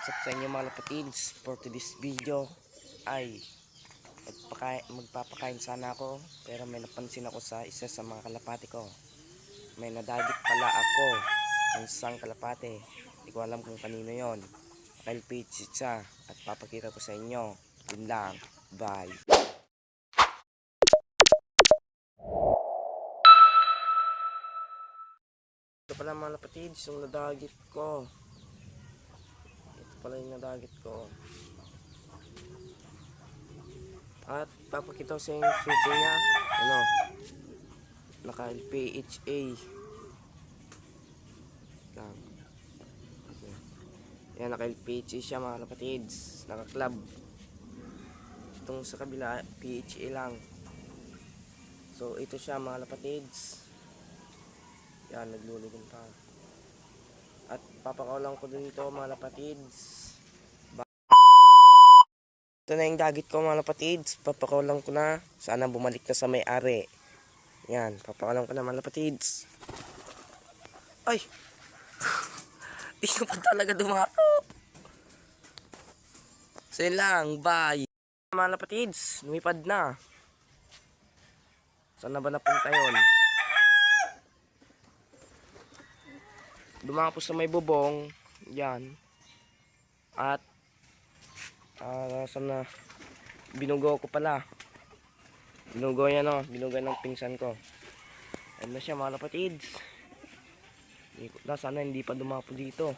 What's up sa inyo mga lapatids? For today's video ay magpapakain sana ako, pero may napansin ako sa isa sa mga kalapati ko. May nadagit pala ako ng isang kalapate. Hindi ko alam kung kanino yon. Naka-LPG siya at papakita ko sa inyo. Yun lang. Bye. Ito pala mga lapatids, yung nadagit ko. Pala yung nadagit ko. At papakita ko sa inyo yung switch niya. Ano? Naka LPHA lang. Okay. Yan, naka LPHA siya mga kapatids. Naka club. Itong sa kabila PHA lang. So ito siya mga kapatids. Yan, naglulugon pa. At papakawalan ko din ito mga kapatids. Ito na yung dagit ko mga lapatids. Papakawalan ko na. Sana bumalik na sa may-ari. Yan. Papakawalan ko na mga lapatids. Ay! Di na pa talaga dumako. So yun lang. Bye. Mga lapatids. Lumipad na. Saan na ba napunta yun? Dumako sa may bubong. Yan. At sana binugo ko pala. Binugo yan o. Binugo ng pinsan ko. Ayun na siya mga lapatids. Sana hindi pa dumapo dito.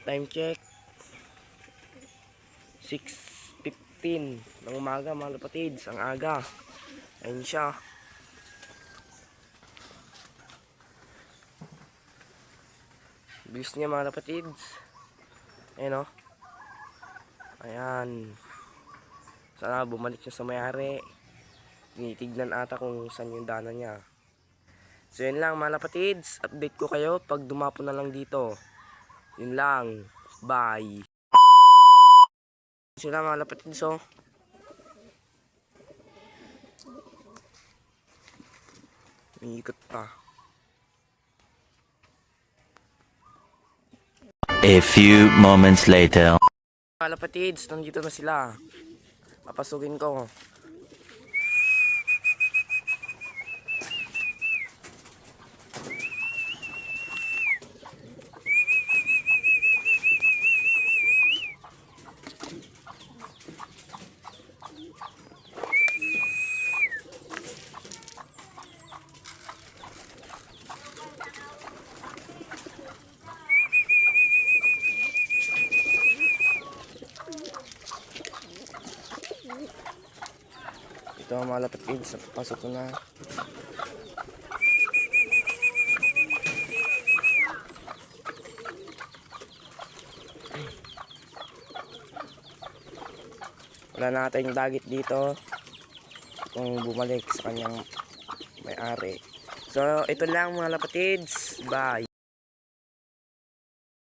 Time check 6:15 ng umaga mga lapatids. Ang aga. Ayun siya. Bilis niya mga lapatids. Ayan o. Ayan. Sana bumalik siya sa may-ari. Tinitignan ata kung saan yung dana niya. So yun lang mga lapatids. Update ko kayo pag dumapo na lang dito. Yun lang. Bye. Sila mga lapatids oh. Umiikot pa. A few moments later. Mga lapatids, nandito na sila. Papasukin ko. Ito mga lapatids, pasok ko na. Wala na tayong dagit dito kung bumalik sa kanyang may-ari. So ito lang mga lapatids. Bye.